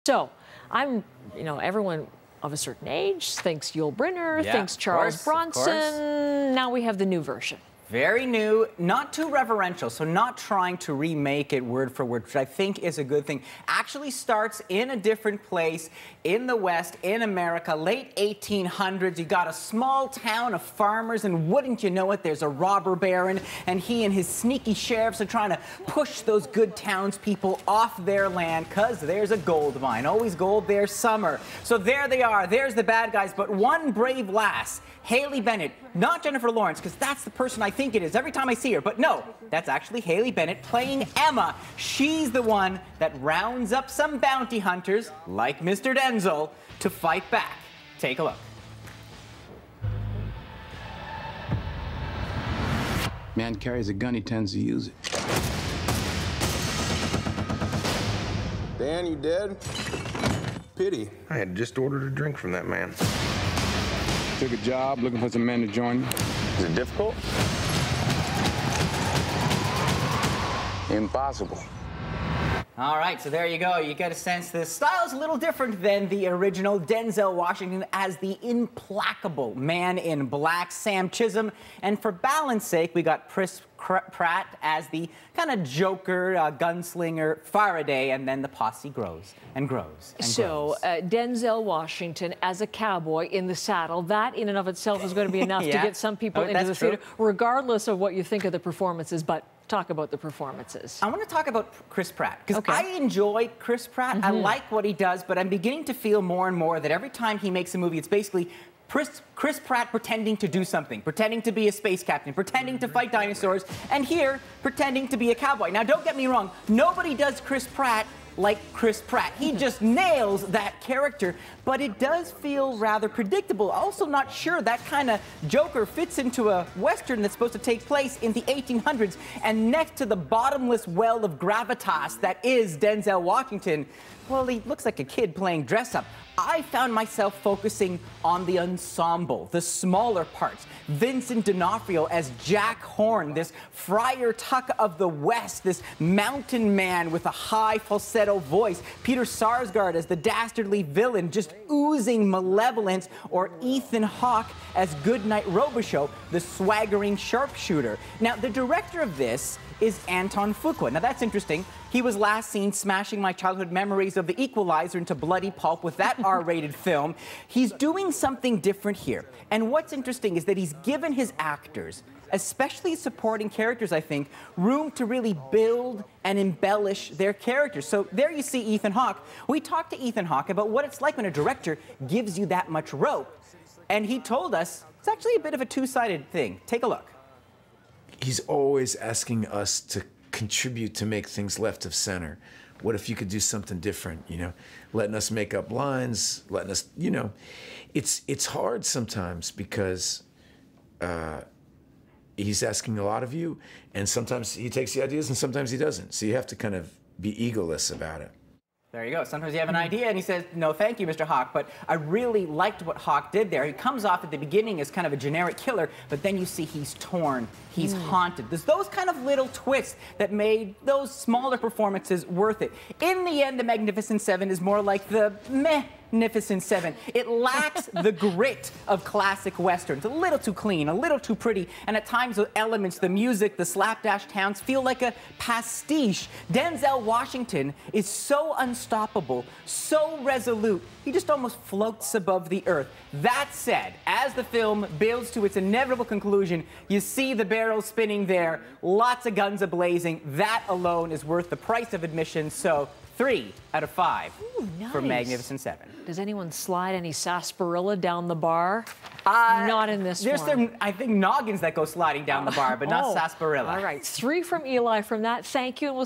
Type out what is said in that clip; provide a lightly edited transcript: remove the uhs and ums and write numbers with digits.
So everyone of a certain age thinks Yul Brynner, thinks Charles Bronson. Now we have the new version. Very new, not too reverential, so not trying to remake it word for word, which I think is a good thing. Actually starts in a different place in the West, in America, late 1800s. You got a small town of farmers, and wouldn't you know it, there's a robber baron, and he and his sneaky sheriffs are trying to push those good townspeople off their land, because there's a gold mine. Always gold, there's summer. So there they are, there's the bad guys, but one brave lass, Haley Bennett, not Jennifer Lawrence, because that's the person I think it is every time I see her, but no, that's actually Haley Bennett playing Emma. She's the one that rounds up some bounty hunters, like Mr. Denzel, to fight back. Take a look. Man carries a gun, he tends to use it. Dan, you dead? Pity. I had just ordered a drink from that man. Took a job looking for some men to join me. Is it difficult? Impossible. All right, so there you go. You get a sense the style is a little different than the original. Denzel Washington as the implacable man in black, Sam Chisholm. And for balance sake, we got Chris Pratt as the kind of joker, gunslinger, Faraday, and then the posse grows and grows and grows. Denzel Washington as a cowboy in the saddle, that in and of itself is going to be enough to get some people into the theater, regardless of what you think of the performances. But talk about the performances. I want to talk about Chris Pratt, because I enjoy Chris Pratt. I like what he does, but I'm beginning to feel more and more that every time he makes a movie, it's basically Chris Pratt pretending to do something, pretending to be a space captain, pretending to fight dinosaurs, and here, pretending to be a cowboy. Now, don't get me wrong, nobody does Chris Pratt like Chris Pratt. He just nails that character, but it does feel rather predictable. Also not sure that kind of Joker fits into a Western that's supposed to take place in the 1800s, and next to the bottomless well of gravitas that is Denzel Washington, well, he looks like a kid playing dress-up. I found myself focusing on the ensemble, the smaller parts. Vincent D'Onofrio as Jack Horn, this Friar Tuck of the West, this mountain man with a high falsetto voice. Peter Sarsgaard as the dastardly villain, just oozing malevolence. Or Ethan Hawke as Goodnight Robichaux, the swaggering sharpshooter. Now, the director of this is Anton Fuqua. Now, that's interesting. He was last seen smashing my childhood memories of The Equalizer into bloody pulp with that R-rated film. He's doing something different here. And what's interesting is that he's given his actors, especially supporting characters, I think, room to really build and embellish their characters. So there you see Ethan Hawke. We talked to Ethan Hawke about what it's like when a director gives you that much rope. And he told us it's actually a bit of a two-sided thing. Take a look. He's always asking us to contribute to make things left of center. What if you could do something different, letting us make up lines, letting us, it's hard sometimes because he's asking a lot of you, and sometimes he takes the ideas and sometimes he doesn't. So you have to kind of be egoless about it. There you go. Sometimes you have an idea and he says, no, thank you, Mr. Hawke. But I really liked what Hawke did there. He comes off at the beginning as kind of a generic killer, but then you see he's torn, he's haunted. There's those kind of little twists that made those smaller performances worth it. In the end, the Meh-nificent Seven is more like the Meh-nificent Seven. It lacks the grit of classic Westerns. A little too clean, a little too pretty, and at times the elements, the music, the slapdash towns feel like a pastiche. Denzel Washington is so unstoppable, so resolute, he just almost floats above the earth. That said, as the film builds to its inevitable conclusion, you see the barrels spinning there, lots of guns a-blazing. That alone is worth the price of admission, so 3 out of 5 for Meh-nificent Seven. Does anyone slide any sarsaparilla down the bar? Not in this one. There's some, I think, noggins that go sliding down the bar, but not sarsaparilla. All right, 3 from Eli from that. Thank you, and we'll